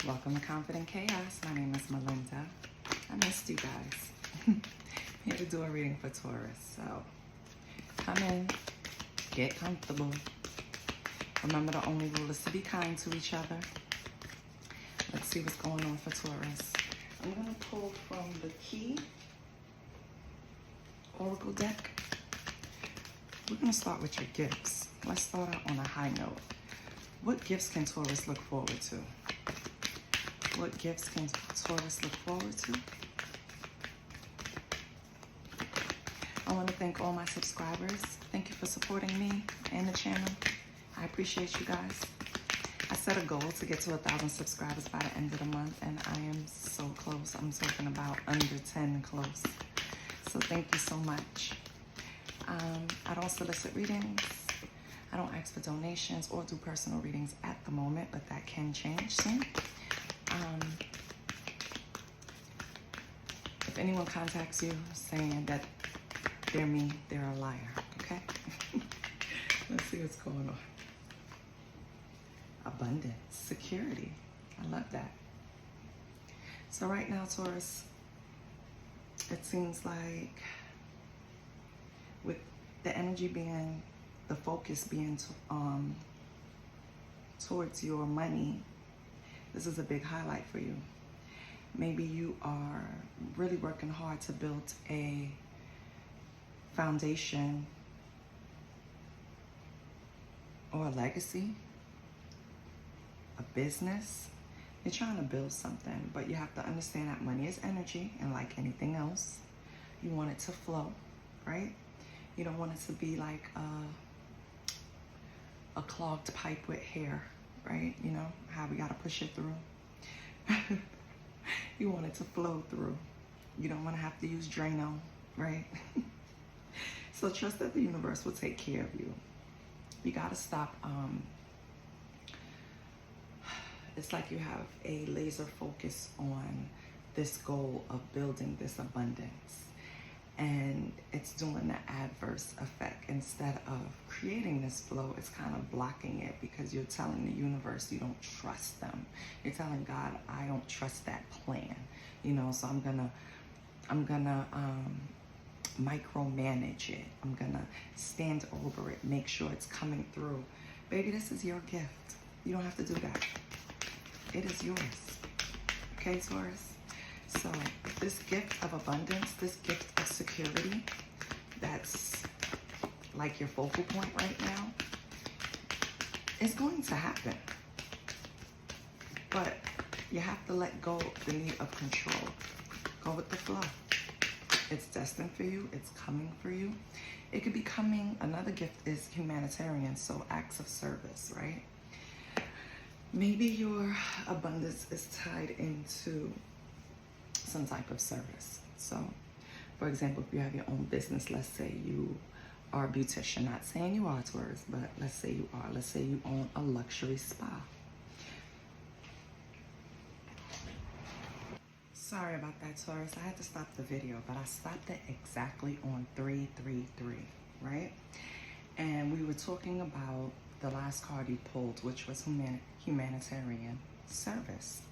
Welcome to Confident Chaos. My name is Melinda. I missed you guys. Here to do a reading for Taurus. So come in, get comfortable. Remember, the only rule is to be kind to each other. Let's see what's going on for Taurus. I'm going to pull from the Key Oracle deck. We're going to start with your gifts. Let's start out on a high note. What gifts can Taurus look forward to? What gifts can Taurus look forward to? I want to thank all my subscribers. Thank you for supporting me and the channel. I appreciate you guys. I set a goal to get to 1,000 subscribers by the end of the month, and I am so close. I'm talking about under 10 close. So thank you so much. I don't solicit readings. I don't ask for donations or do personal readings at the moment, but that can change soon. If anyone contacts you saying that they're me, they're a liar, okay? Let's see what's going on. Abundance, security. I love that. So right now, Taurus, it seems like with the energy being, the focus being towards your money, this is a big highlight for you. Maybe you are really working hard to build a foundation or a legacy, a business. You're trying to build something, but you have to understand that money is energy, and like anything else, you want it to flow, right? You don't want it to be like a clogged pipe with hair, right? You know, how we gotta push it through. You want it to flow through. You don't want to have to use Drano, right? So trust that the universe will take care of you. You got to stop. It's like you have a laser focus on this goal of building this abundance. And it's doing the adverse effect. Instead of creating this flow, it's kind of blocking it because you're telling the universe you don't trust them. You're telling God, I don't trust that plan. You know, so I'm gonna micromanage it. I'm gonna stand over it, make sure it's coming through. Baby, this is your gift. You don't have to do that. It is yours. Okay, Taurus? So this gift of abundance, this gift of security, that's like your focal point right now, is going to happen. But you have to let go of the need of control. Go with the flow. It's destined for you. It's coming for you. It could be coming. Another gift is humanitarian, so acts of service, right? Maybe your abundance is tied into some type of service. So, for example, if you have your own business, let's say you are a beautician, not saying you are, Taurus, but let's say you are. Let's say you own a luxury spa. Sorry about that, Taurus. I had to stop the video, but I stopped it exactly on 333, right? And we were talking about the last card you pulled, which was humanitarian service.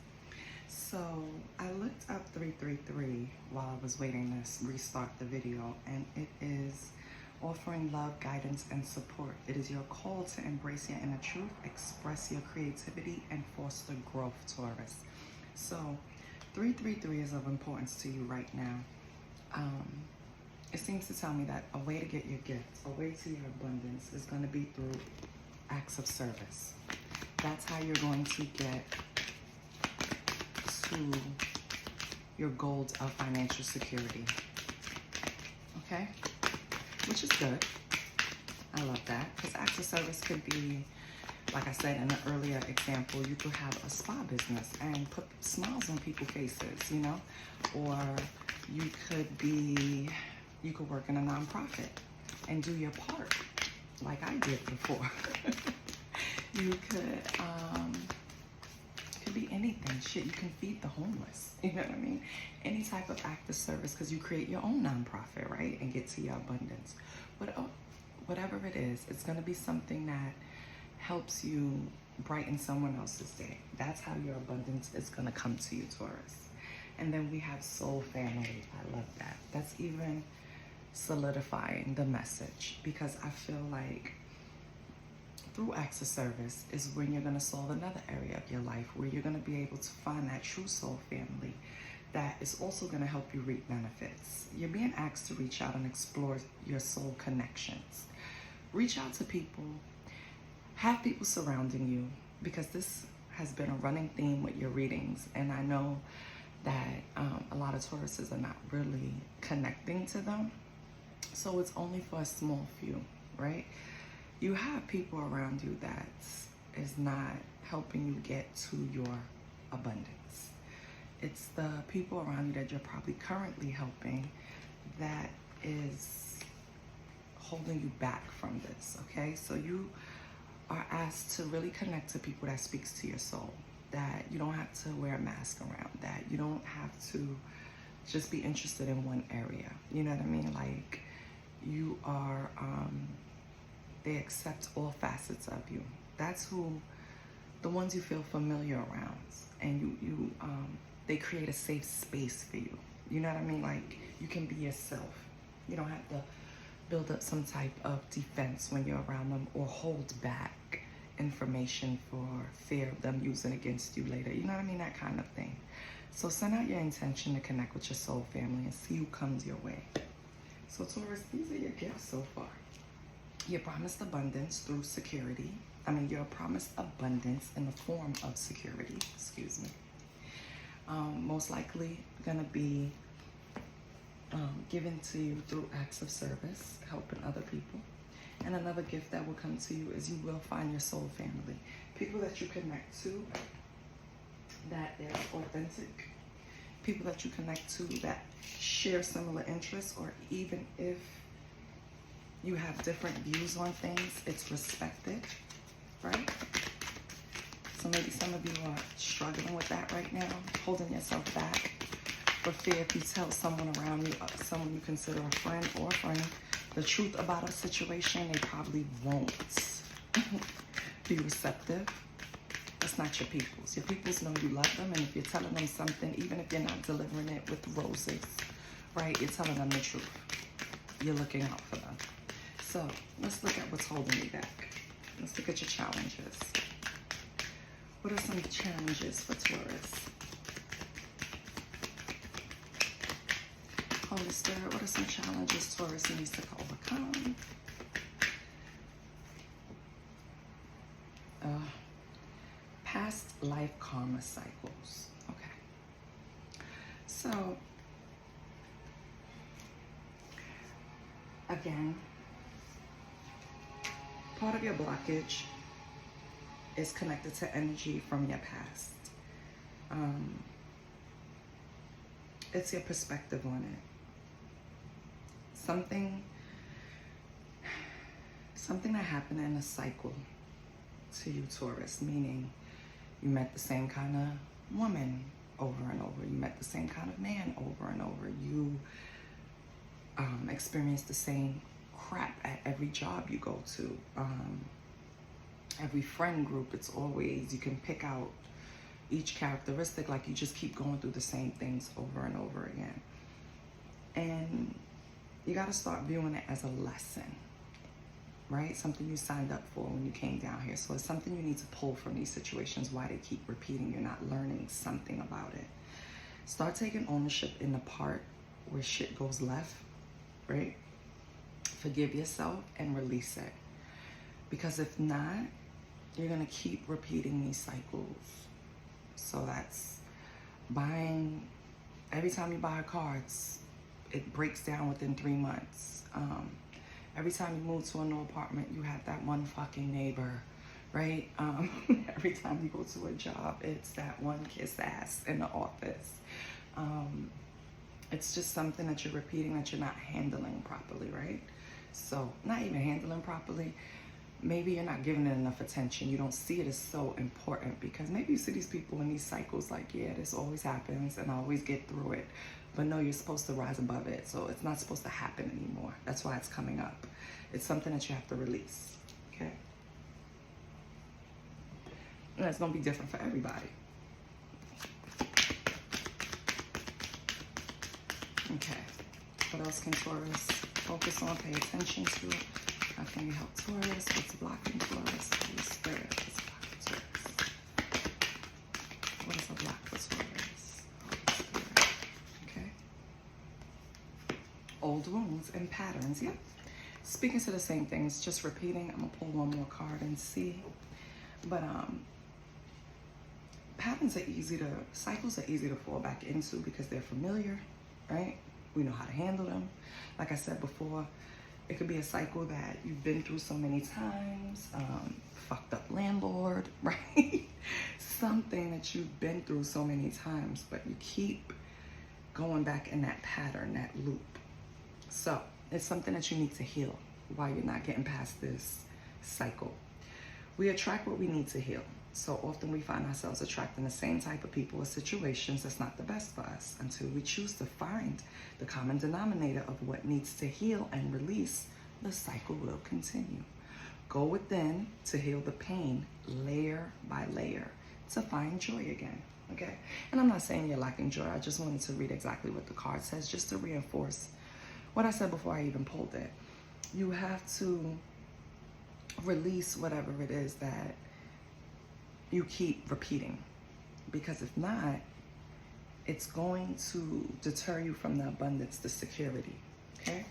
So I looked up 333 while I was waiting to restart the video, and it is offering love, guidance, and support. It is your call to embrace your inner truth, express your creativity, and foster growth, Taurus. So 333 is of importance to you right now. It seems to tell me that a way to get your gifts, a way to your abundance, is going to be through acts of service. That's how you're going to get to your goals of financial security. Okay? Which is good. I love that. Because acts of service could be, like I said in the earlier example, you could have a spa business and put smiles on people's faces, you know? Or you could work in a nonprofit and do your part, like I did before. You could be anything. Shit, you can feed the homeless. You know what I mean? Any type of act of service, because you create your own nonprofit, right? And get to your abundance. Whatever it is, it's going to be something that helps you brighten someone else's day. That's how your abundance is going to come to you, Taurus. And then we have soul family. I love that. That's even solidifying the message, because I feel like through acts of service is when you're going to solve another area of your life, where you're going to be able to find that true soul family that is also going to help you reap benefits. You're being asked to reach out and explore your soul connections. Reach out to people, have people surrounding you, because this has been a running theme with your readings, and I know that a lot of Tauruses are not really connecting to them, so it's only for a small few, right? You have people around you that is not helping you get to your abundance. It's the people around you that you're probably currently helping that is holding you back from this, okay? So you are asked to really connect to people that speaks to your soul, that you don't have to wear a mask around, that you don't have to just be interested in one area. You know what I mean? Like, you are, they accept all facets of you. That's who, the ones you feel familiar around, and they create a safe space for you. You know what I mean? Like, you can be yourself. You don't have to build up some type of defense when you're around them, or hold back information for fear of them using against you later. You know what I mean? That kind of thing. So send out your intention to connect with your soul family and see who comes your way. So Taurus, these are your gifts so far. You're promised abundance through security. You're promised abundance in the form of security, excuse me. Most likely gonna be given to you through acts of service, helping other people. And another gift that will come to you is you will find your soul family. People that you connect to that is authentic. People that you connect to that share similar interests, or even if you have different views on things, it's respected, right? So maybe some of you are struggling with that right now, holding yourself back for fear if you tell someone around you, someone you consider a friend or a friend, the truth about a situation, they probably won't be receptive. That's not your peoples. Your peoples know you love them, and if you're telling them something, even if you're not delivering it with roses, right, you're telling them the truth. You're looking out for them. So let's look at what's holding you back. Let's look at your challenges. What are some challenges for Taurus? Holy Spirit, what are some challenges Taurus needs to overcome? Past life karma cycles. Okay. So, again, part of your blockage is connected to energy from your past. It's your perspective on it. Something that happened in a cycle to you, Taurus, meaning you met the same kind of woman over and over. You met the same kind of man over and over. You experienced the same crap at every job you go to. Every friend group, it's always, you can pick out each characteristic, like you just keep going through the same things over and over again. And you got to start viewing it as a lesson, right? Something you signed up for when you came down here. So it's something you need to pull from these situations, why they keep repeating. You're not learning something about it. Start taking ownership in the part where shit goes left, right? Forgive yourself and release it. Because if not, you're going to keep repeating these cycles. So that's buying, every time you buy a car, it breaks down within 3 months. Every time you move to a new apartment, you have that one fucking neighbor, right? Every time you go to a job, it's that one kiss ass in the office. It's just something that you're repeating that you're not handling properly, right? So not even handling properly. Maybe you're not giving it enough attention. You don't see it as so important, because maybe you see these people in these cycles like, yeah, this always happens and I always get through it. But no, you're supposed to rise above it. So it's not supposed to happen anymore. That's why it's coming up. It's something that you have to release, okay? And it's going to be different for everybody. Okay. What else can Taurus focus on, pay attention to? How can you help Taurus? What's blocking Taurus? Holy Spirit, what's blocking Taurus? What is a block for Taurus? Holy Spirit. Okay. Old wounds and patterns. Yep. Speaking to the same things, just repeating. I'm going to pull one more card and see. But patterns are cycles are easy to fall back into because they're familiar, right? We know how to handle them. Like I said before, it could be a cycle that you've been through so many times, fucked up landlord, right? Something that you've been through so many times, but you keep going back in that pattern, that loop. So it's something that you need to heal while you're not getting past this cycle. We attract what we need to heal. So often we find ourselves attracting the same type of people or situations that's not the best for us. Until we choose to find the common denominator of what needs to heal and release, the cycle will continue. Go within to heal the pain layer by layer to find joy again, okay? And I'm not saying you're lacking joy. I just wanted to read exactly what the card says just to reinforce what I said before I even pulled it. You have to release whatever it is that you keep repeating, because if not, it's going to deter you from the abundance, the security, okay?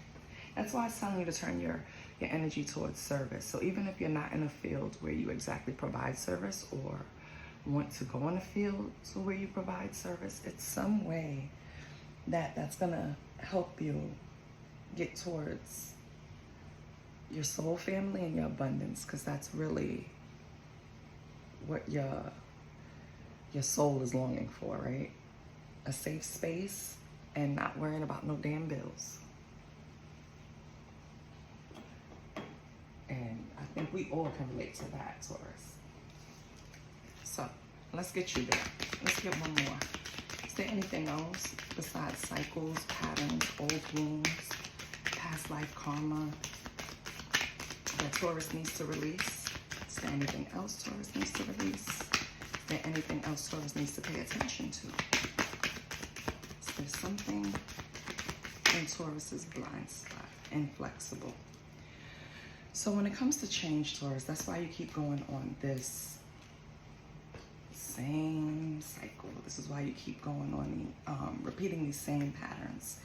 That's why it's telling you to turn your energy towards service. So even if you're not in a field where you exactly provide service or want to go in a field to where you provide service, it's some way that's gonna help you get towards your soul family and your abundance, because that's really what your soul is longing for, right? A safe space and not worrying about no damn bills. And I think we all can relate to that, Taurus. So let's get you there. Let's get one more. Is there anything else besides cycles, patterns, old wounds, past life karma that Taurus needs to release? Is there anything else Taurus needs to release? Is there anything else Taurus needs to pay attention to? Is there something in Taurus's blind spot? Inflexible. So when it comes to change, Taurus, that's why you keep going on this same cycle. This is why you keep going on repeating these same patterns.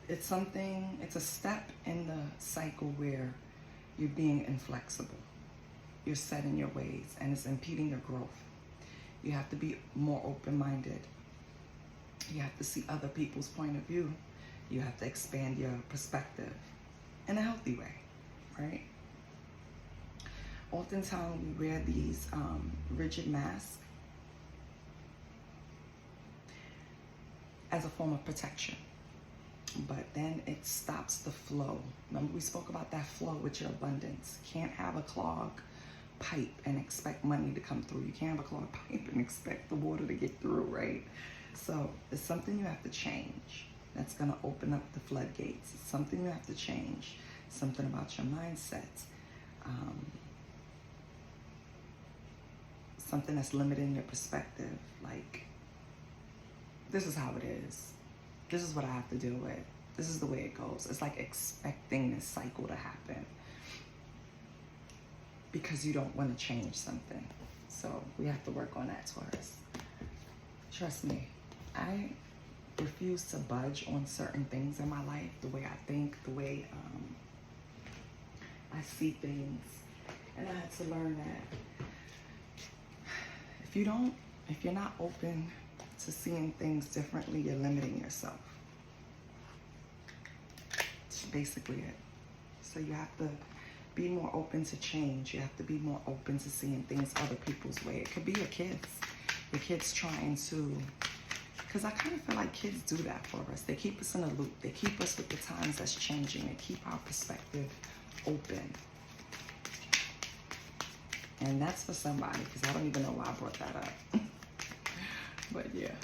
It's a step in the cycle where you're being inflexible. You're set in your ways and it's impeding your growth. You have to be more open-minded. You have to see other people's point of view. You have to expand your perspective in a healthy way, right? Oftentimes we wear these rigid masks as a form of protection, but then it stops the flow. Remember we spoke about that flow with your abundance. Can't have a clogged pipe and expect money to come through. You can't have a clogged pipe and expect the water to get through, right? So it's something you have to change. That's going to open up the floodgates. It's something you have to change. Something about your mindset. Something that's limiting your perspective. Like, this is how it is. This is what I have to deal with. This is the way it goes. It's like expecting this cycle to happen because you don't want to change something. So we have to work on that, Taurus. Trust me, I refuse to budge on certain things in my life, the way I think, the way I see things. And I had to learn that if you're not open to seeing things differently, you're limiting yourself. That's basically it. So you have to be more open to change. You have to be more open to seeing things other people's way. It could be your kids. Your kids trying to, because I kind of feel like kids do that for us. They keep us in a loop. They keep us with the times that's changing. They keep our perspective open. And that's for somebody, because I don't even know why I brought that up. But yeah.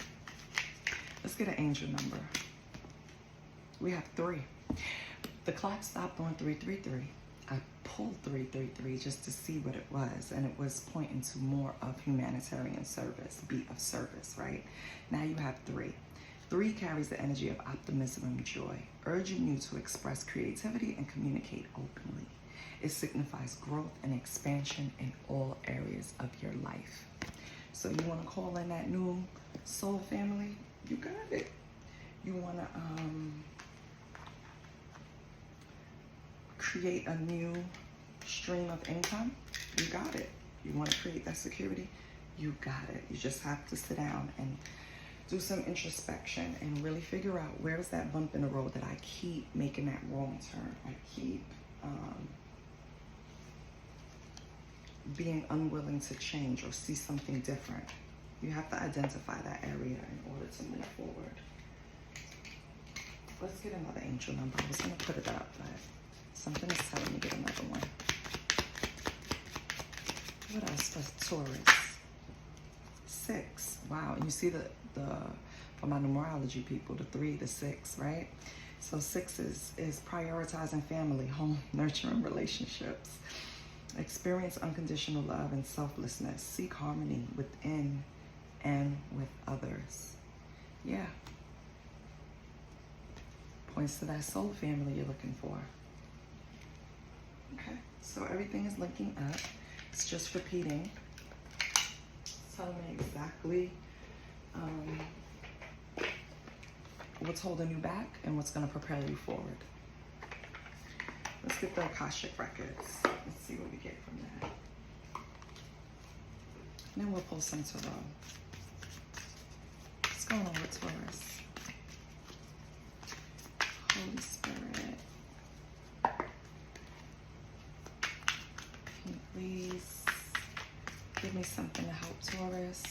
Let's get an angel number. We have 3. The clock stopped on 333. I pulled 333 just to see what it was, and it was pointing to more of humanitarian service, be of service, right? Now you have 3. 3 carries the energy of optimism and joy, urging you to express creativity and communicate openly. It signifies growth and expansion in all areas of your life. So you want to call in that new soul family? You got it. You want to create a new stream of income? You got it. You want to create that security? You got it. You just have to sit down and do some introspection and really figure out, where is that bump in the road that I keep making that wrong turn? I keep being unwilling to change or see something different. You have to identify that area in order to move forward. Let's get another angel number. I was going to put it up, but something is telling me to get another one. What else for Taurus? 6. Wow. And you see the for my numerology people, the 3, the 6, right? So 6 is prioritizing family, home, nurturing relationships. Experience unconditional love and selflessness. Seek harmony within and with others. Yeah. Points to that soul family you're looking for. Okay. So everything is linking up. It's just repeating. Telling me exactly what's holding you back and what's going to propel you forward. Let's get the Akashic records. Let's see what we get from that. And then we'll pull some tarot. What's going on with Taurus? Holy Spirit. Can you please give me something to help Taurus?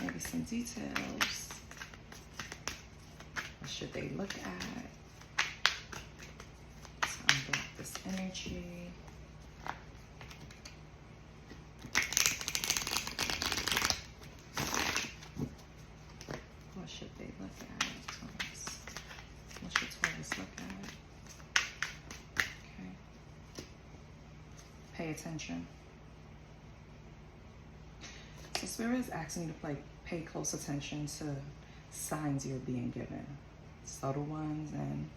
Maybe some details. What should they look at? Unblock this energy. What should they look at, Taurus? What should Taurus look at? Okay. Pay attention. So Spirit is asking you to pay close attention to signs you're being given. Subtle ones and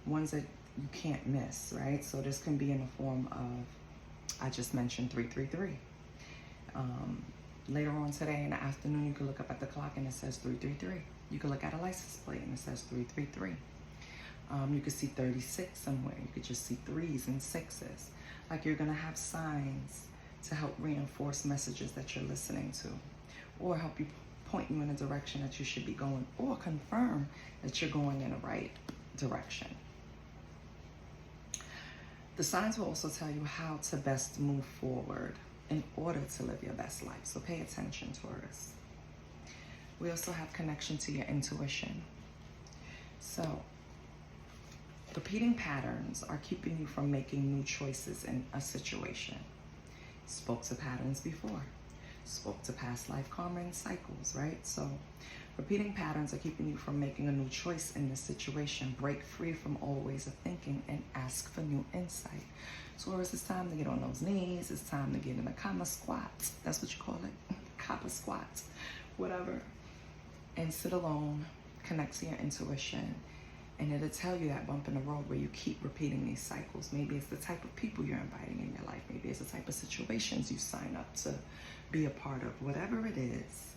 ones that you can't miss, right? So this can be in the form of, I just mentioned 333. Later on today in the afternoon, you can look up at the clock and it says 333. You can look at a license plate and it says 333. You could see 36 somewhere. You could just see 3s and 6s. Like you're gonna have signs to help reinforce messages that you're listening to, or help you point you in a direction that you should be going, or confirm that you're going in the right direction. The signs will also tell you how to best move forward in order to live your best life. So pay attention, Taurus. We also have connection to your intuition. So repeating patterns are keeping you from making new choices in a situation. Spoke to patterns before. Spoke to past life karma and cycles, right? So repeating patterns are keeping you from making a new choice in this situation. Break free from old ways of thinking and ask for new insight. Taurus, it's time to get on those knees. It's time to get in a kama squat. That's what you call it. Kappa squat. Whatever. And sit alone. Connect to your intuition. And it'll tell you that bump in the road where you keep repeating these cycles. Maybe it's the type of people you're inviting in your life. Maybe it's the type of situations you sign up to be a part of. Whatever it is,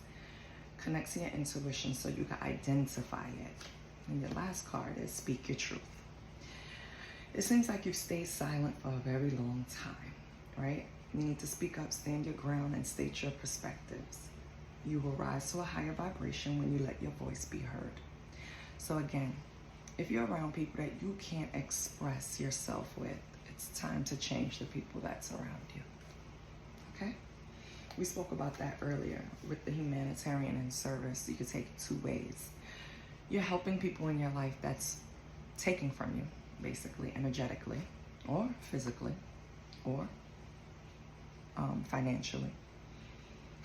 connect to your intuition so you can identify it. And your last card is speak your truth. It seems like you've stayed silent for a very long time, right? You need to speak up, stand your ground, and state your perspectives. You will rise to a higher vibration when you let your voice be heard. So again, if you're around people that you can't express yourself with, it's time to change the people that's around you. Okay? We spoke about that earlier with the humanitarian and service. You could take it 2 ways. You're helping people in your life that's taking from you, basically, energetically, or physically, or financially.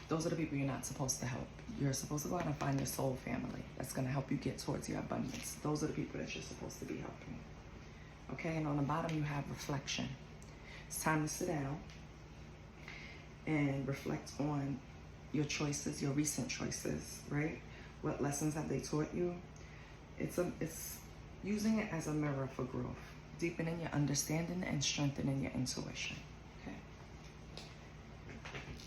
Those are the people you're not supposed to help. You're supposed to go out and find your soul family that's going to help you get towards your abundance. Those are the people that you're supposed to be helping. Okay, and on the bottom you have reflection. It's time to sit down and reflect on your choices, your recent choices, right? What lessons have they taught you? It's using it as a mirror for growth, deepening your understanding and strengthening your intuition. Okay.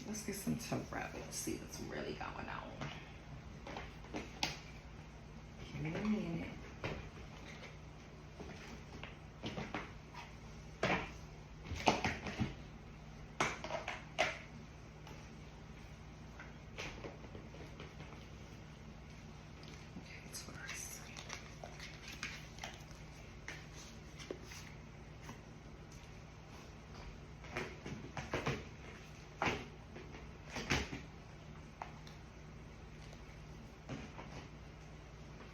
Let's get some tarot. Let's see what's really going on. Give me a minute.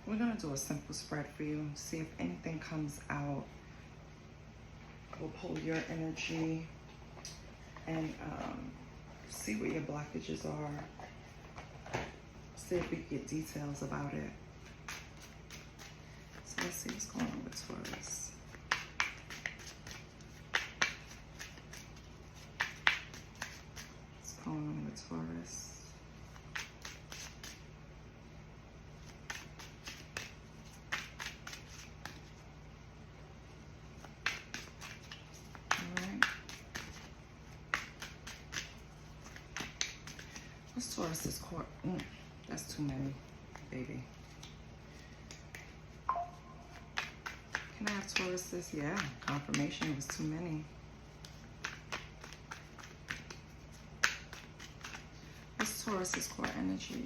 We're going to do a simple spread for you. See if anything comes out. We'll pull your energy and see what your blockages are. See if we can get details about it. So let's see what's going on with Taurus. What's going on with Taurus? What's Taurus's court? That's too many, baby. Can I have Taurus's? Yeah, confirmation was too many. What's Taurus's core energy?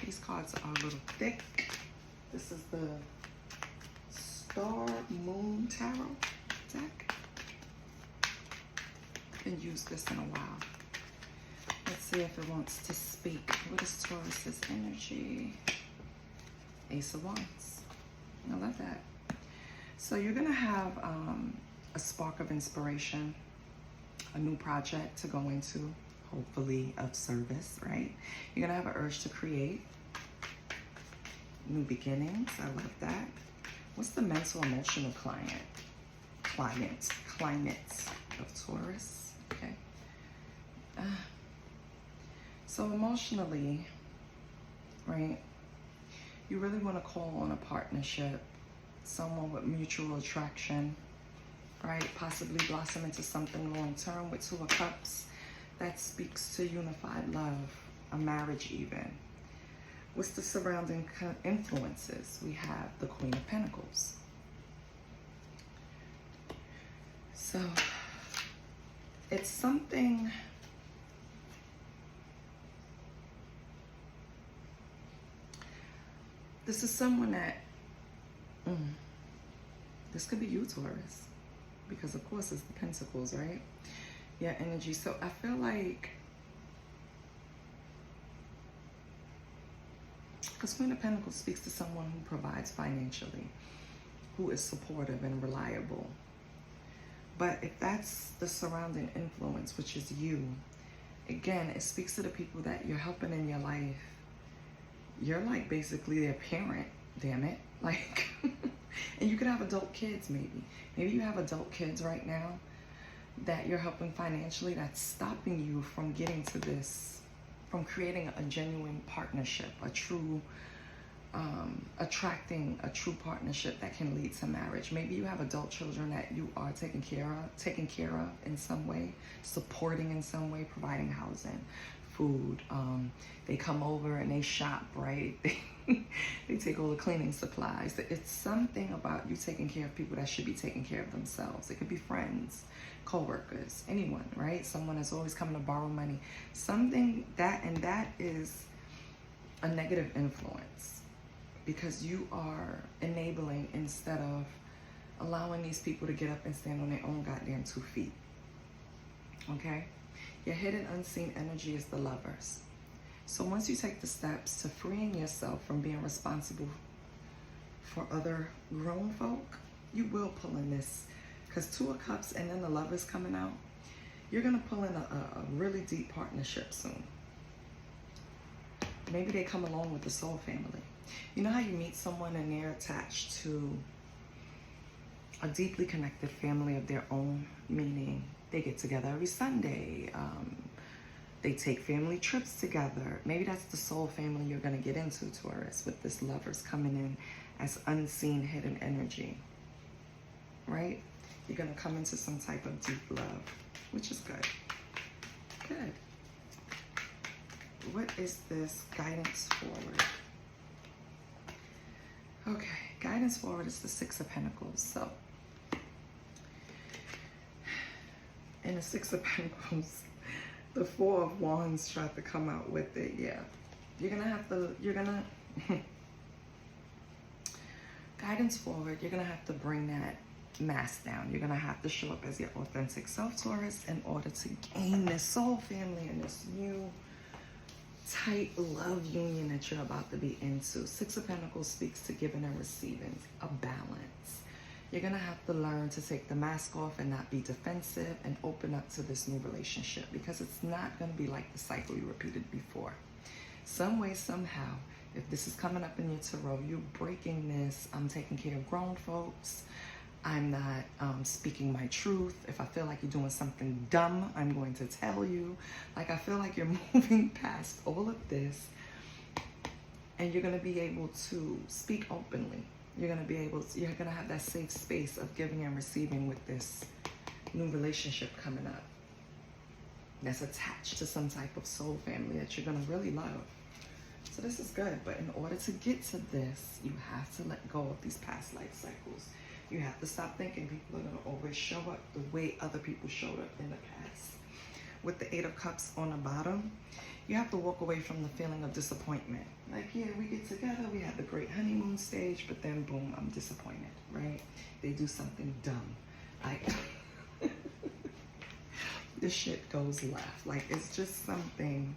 These cards are a little thick. This is the Star Moon Tarot deck. Haven't used this in a while. Let's see if it wants to speak. What is Taurus's energy? Ace of Wands. I love that. So you're gonna have a spark of inspiration, a new project to go into, hopefully of service, right? You're gonna have an urge to create, new beginnings. I love that. What's the mental emotional climate of Taurus? Okay. So emotionally, right, you really want to call on a partnership, someone with mutual attraction, right? Possibly blossom into something long-term with Two of Cups. That speaks to unified love, a marriage even. What's the surrounding influences? We have the Queen of Pentacles. So it's something, this is someone that, this could be you, Taurus, because of course it's the Pentacles, right? Yeah, energy. So I feel like, because Queen of Pentacles speaks to someone who provides financially, who is supportive and reliable. But if that's the surrounding influence, which is you, again, it speaks to the people that you're helping in your life. You're like basically their parent, damn it. Like, and you could have adult kids maybe. Maybe you have adult kids right now that you're helping financially that's stopping you from getting to this, from creating a genuine partnership, a true, attracting a true partnership that can lead to marriage. Maybe you have adult children that you are taking care of in some way, supporting in some way, providing housing, food. They come over and they shop, right? They take all the cleaning supplies. It's something about you taking care of people that should be taking care of themselves. It could be friends, co-workers, anyone, right? Someone that's always coming to borrow money. Something that, and that is a negative influence because you are enabling instead of allowing these people to get up and stand on their own goddamn 2 feet. Okay? Your hidden unseen energy is the Lovers. So once you take the steps to freeing yourself from being responsible for other grown folk, you will pull in this. Because 2 of Cups and then the Lovers coming out, You're going to pull in a really deep partnership soon. Maybe they come along with the soul family. You know how you meet someone and they're attached to a deeply connected family of their own, meaning they get together every Sunday. They take family trips together. Maybe that's the soul family you're going to get into, Taurus, with this Lovers coming in as unseen, hidden energy, right? You're going to come into some type of deep love, which is good. Good. What is this guidance forward? Okay, guidance forward is the Six of Pentacles. So, in the Six of Pentacles, the Four of Wands tried to come out with it. Yeah, you're gonna guidance forward, you're gonna have to bring that mask down. You're gonna have to show up as your authentic self, Taurus, in order to gain this soul family and this new tight love union that you're about to be into. Six of Pentacles speaks to giving and receiving, a balance. You're gonna have to learn to take the mask off and not be defensive and open up to this new relationship, because it's not gonna be like the cycle you repeated before. Some way, somehow, if this is coming up in your tarot, you're breaking this. I'm taking care of grown folks. I'm not speaking my truth. If I feel like you're doing something dumb, I'm going to tell you. Like, I feel like you're moving past all of this, and you're going to be able to speak openly. You're going to have that safe space of giving and receiving with this new relationship coming up that's attached to some type of soul family that you're going to really love. So this is good, but in order to get to this, you have to let go of these past life cycles. You have to stop thinking people are going to always show up the way other people showed up in the past. With the Eight of Cups on the bottom, you have to walk away from the feeling of disappointment. Like, yeah, we get together, we have the great honeymoon stage, but then boom, I'm disappointed, right? They do something dumb. Like, this shit goes left. Like, it's just something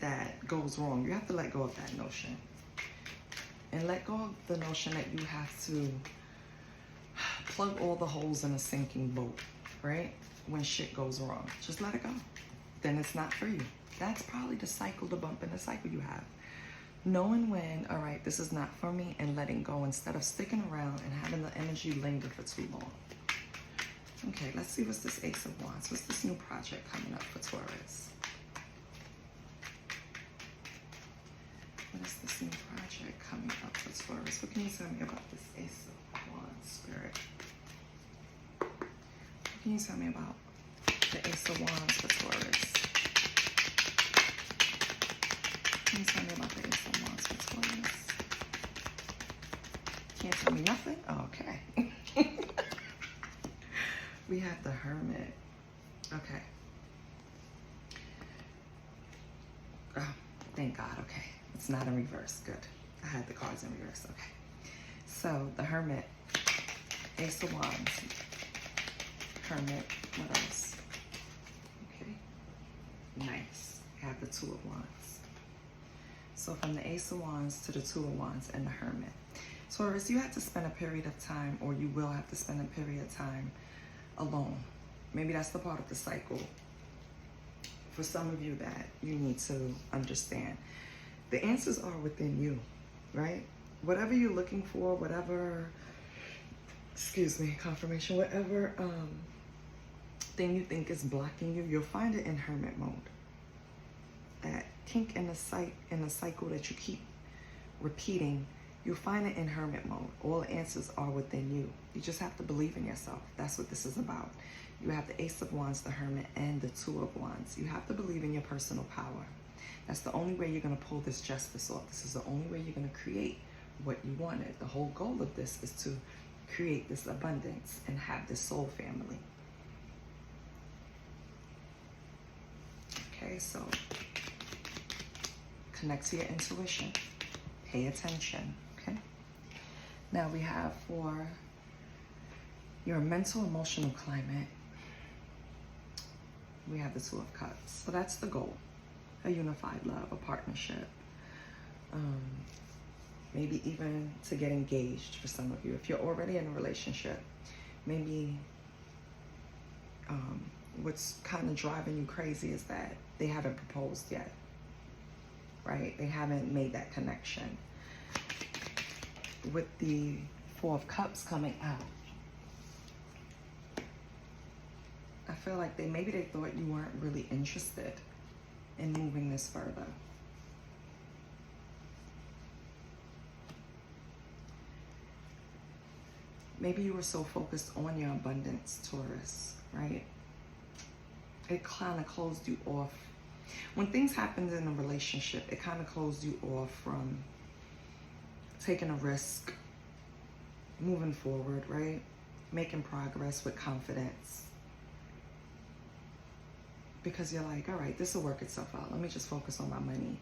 that goes wrong. You have to let go of that notion. And let go of the notion that you have to plug all the holes in a sinking boat, right? When shit goes wrong. Just let it go. Then it's not for you. That's probably the cycle, the bump in the cycle you have. Knowing when, all right, this is not for me, and letting go instead of sticking around and having the energy linger for too long. Okay, let's see what's this Ace of Wands. What's this new project coming up for Taurus? What is this new project coming up for Taurus? What can you tell me about this Ace of Wands, Spirit? What can you tell me about the Ace of Wands for Taurus? What can you tell me about the Ace of Wands for Taurus? Can't tell me nothing? Oh, okay. We have the Hermit. Okay. Oh, thank God. Okay. It's not in reverse. Good. I had the cards in reverse. Okay. So, the Hermit. Ace of Wands. Hermit. What else? Okay. Nice. I have the Two of Wands. So, from the Ace of Wands to the Two of Wands and the Hermit. Taurus, you have to spend a period of time, or you will have to spend a period of time alone. Maybe that's the part of the cycle for some of you that you need to understand. The answers are within you, right? Whatever you're looking for, whatever, confirmation, whatever thing you think is blocking you, you'll find it in Hermit mode. That kink in the cycle that you keep repeating, you'll find it in Hermit mode. All the answers are within you. You just have to believe in yourself. That's what this is about. You have the Ace of Wands, the Hermit, and the Two of Wands. You have to believe in your personal power. That's the only way you're going to pull this justice off. This is the only way you're going to create what you wanted. The whole goal of this is to create this abundance and have this soul family. Okay, so connect to your intuition. Pay attention. Okay. Now we have for your mental emotional climate, we have the Two of Cups. So that's the goal. A unified love, a partnership. Maybe even to get engaged for some of you. If you're already in a relationship, maybe what's kind of driving you crazy is that they haven't proposed yet, right? They haven't made that connection. With the Four of Cups coming out, I feel like maybe they thought you weren't really interested in moving this further. Maybe you were so focused on your abundance, Taurus, right? It kind of closed you off. When things happened in a relationship, it kind of closed you off from taking a risk, moving forward, right? Making progress with confidence. Because you're like, all right, this will work itself out. Let me just focus on my money.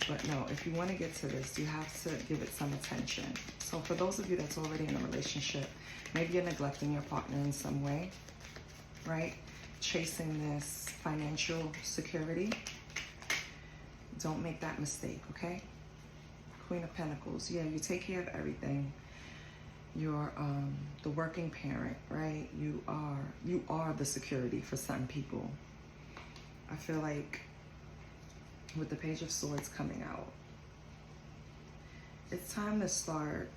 But no, if you want to get to this, you have to give it some attention. So for those of you that's already in a relationship, maybe you're neglecting your partner in some way, right? Chasing this financial security. Don't make that mistake, okay? Queen of Pentacles. Yeah, you take care of everything. You're the working parent, right? You are the security for some people. I feel like with the Page of Swords coming out, it's time to start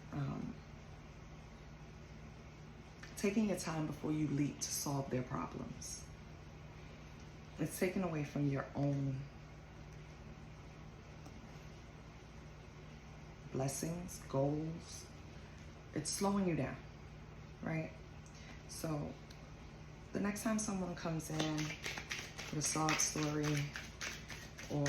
taking your time before you leap to solve their problems. It's taken away from your own blessings, goals. It's slowing you down, right? So the next time someone comes in with a sob story or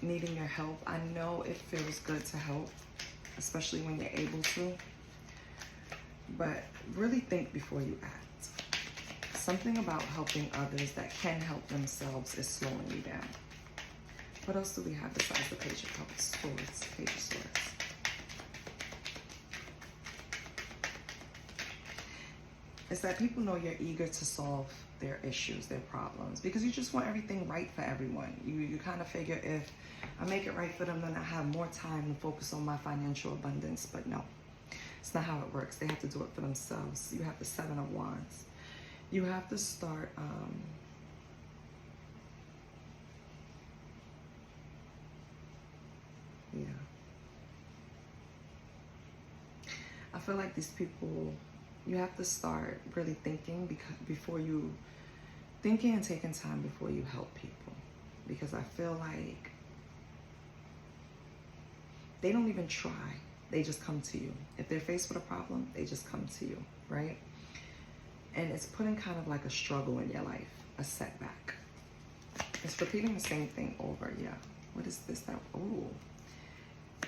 needing your help, I know it feels good to help, especially when you're able to, but really think before you act. Something about helping others that can help themselves is slowing you down. What else do we have besides the Page of Swords? Page of Swords. It's that people know you're eager to solve their issues, their problems, because you just want everything right for everyone. You kind of figure if I make it right for them, then I have more time to focus on my financial abundance. But no, it's not how it works. They have to do it for themselves. You have the Seven of Wands. You have to start yeah. I feel like these people, you have to start really thinking thinking and taking time before you help people. Because I feel like they don't even try. They just come to you. If they're faced with a problem, they just come to you, right? And it's putting kind of like a struggle in your life, a setback. It's repeating the same thing over, yeah. What is this? Oh,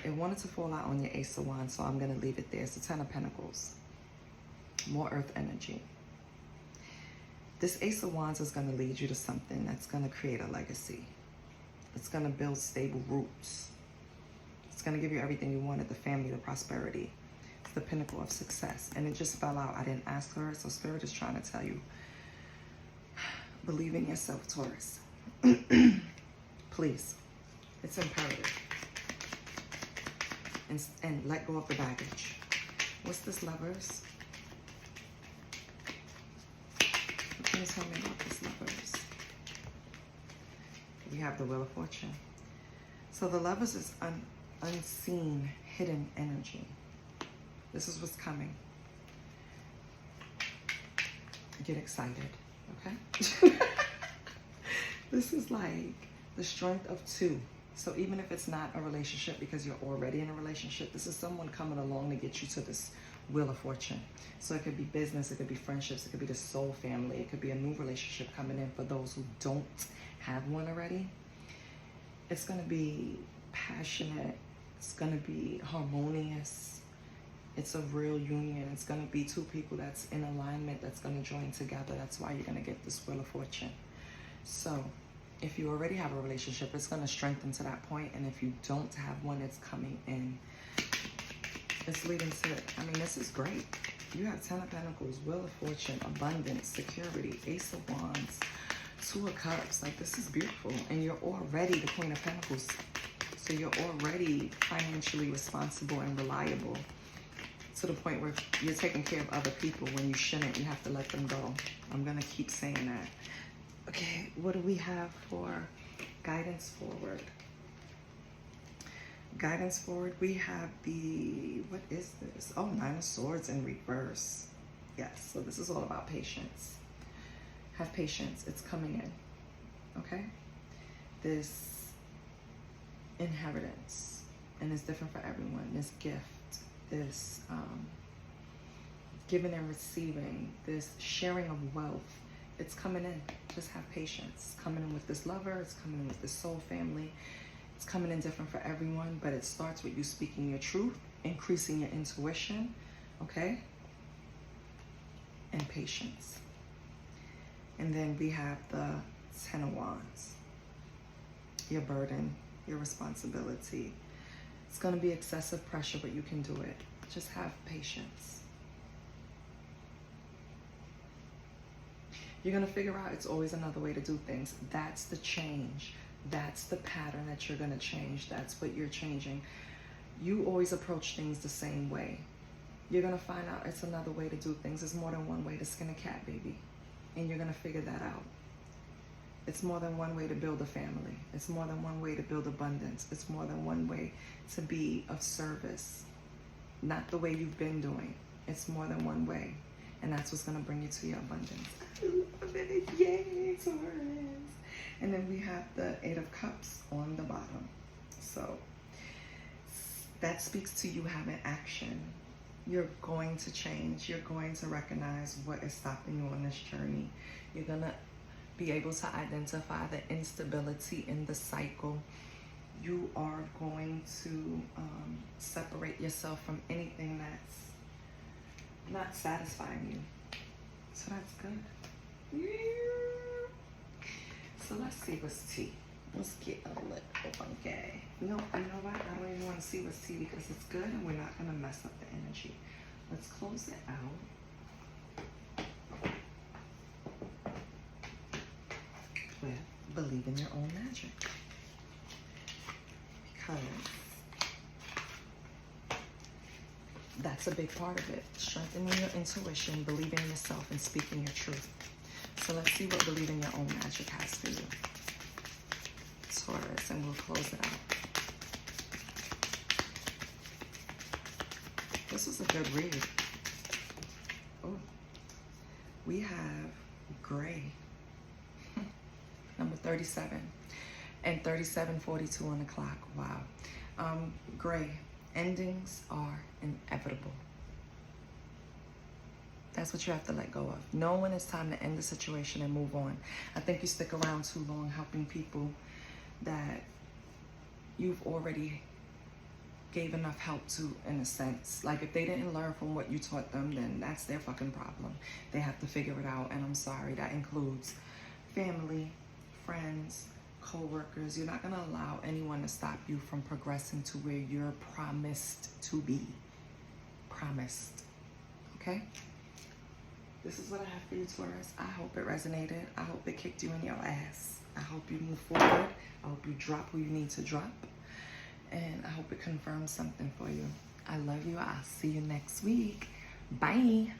it wanted to fall out on your Ace of Wands, so I'm going to leave it there. It's the Ten of Pentacles. More earth energy. This Ace of Wands is going to lead you to something that's going to create a legacy. It's going to build stable roots. It's going to give you everything you wanted, the family, the prosperity. It's the pinnacle of success. And it just fell out. I didn't ask for it, so Spirit is trying to tell you, believe in yourself, Taurus. Please. It's imperative. And let go of the baggage. What's this, Lovers? What can you tell me about this, Lovers? We have the Wheel of Fortune. So the Lovers is unseen, hidden energy. This is what's coming. Get excited, okay? This is like the strength of two. So even if it's not a relationship because you're already in a relationship, this is someone coming along to get you to this Wheel of Fortune. So it could be business, it could be friendships, it could be the soul family, it could be a new relationship coming in for those who don't have one already. It's going to be passionate, it's going to be harmonious, it's a real union, it's going to be two people that's in alignment, that's going to join together. That's why you're going to get this Wheel of Fortune. So if you already have a relationship, it's going to strengthen to that point. And if you don't have one, it's coming in. It's leading to, I mean, this is great. You have Ten of Pentacles, Wheel of Fortune, abundance, security, Ace of Wands, Two of Cups. Like, this is beautiful. And you're already the Queen of Pentacles. So you're already financially responsible and reliable to the point where you're taking care of other people when you shouldn't. You have to let them go. I'm going to keep saying that. Okay, what do we have for guidance forward? Guidance forward, we have the, what is this? Oh, Nine of Swords in reverse. Yes, so this is all about patience. Have patience. It's coming in. Okay? This inheritance, and it's different for everyone. This gift, this giving and receiving, this sharing of wealth, it's coming in. Just have patience. It's coming in with this lover. It's coming in with this soul family. It's coming in different for everyone, but it starts with you speaking your truth, increasing your intuition, okay? And patience. And then we have the Ten of Wands. Your burden, your responsibility. It's going to be excessive pressure, but you can do it. Just have patience. You're going to figure out it's always another way to do things. That's the change. That's the pattern that you're going to change. That's what you're changing. You always approach things the same way. You're going to find out it's another way to do things. There's more than one way to skin a cat, baby. And you're going to figure that out. It's more than one way to build a family. It's more than one way to build abundance. It's more than one way to be of service. Not the way you've been doing. It's more than one way. And that's what's going to bring you to your abundance. I love it. Yay, Taurus. And then we have the Eight of Cups on the bottom. So that speaks to you having action. You're going to change. You're going to recognize what is stopping you on this journey. You're going to be able to identify the instability in the cycle. You are going to separate yourself from anything that's not satisfying you. So that's good. Yeah. So let's see what's tea. Let's get a little funky. No, you know what? I don't even want to see what's tea because it's good and we're not going to mess up the energy. Let's close it out with believe in your own magic. Because that's a big part of it. Strengthening your intuition, believing in yourself, and speaking your truth. So let's see what believing your own magic has for you, Taurus, and we'll close it out. This was a good read. Oh, we have gray, number 37, and 3742 on the clock. Wow. Gray, endings are inevitable. That's what you have to let go of. Know when it's time to end the situation and move on. I think you stick around too long helping people that you've already gave enough help to, in a sense. Like, if they didn't learn from what you taught them, then that's their fucking problem. They have to figure it out, and I'm sorry. That includes family, friends, co-workers. You're not going to allow anyone to stop you from progressing to where you're promised to be. Promised. Okay? This is what I have for you, Taurus. I hope it resonated. I hope it kicked you in your ass. I hope you move forward. I hope you drop who you need to drop. And I hope it confirms something for you. I love you. I'll see you next week. Bye.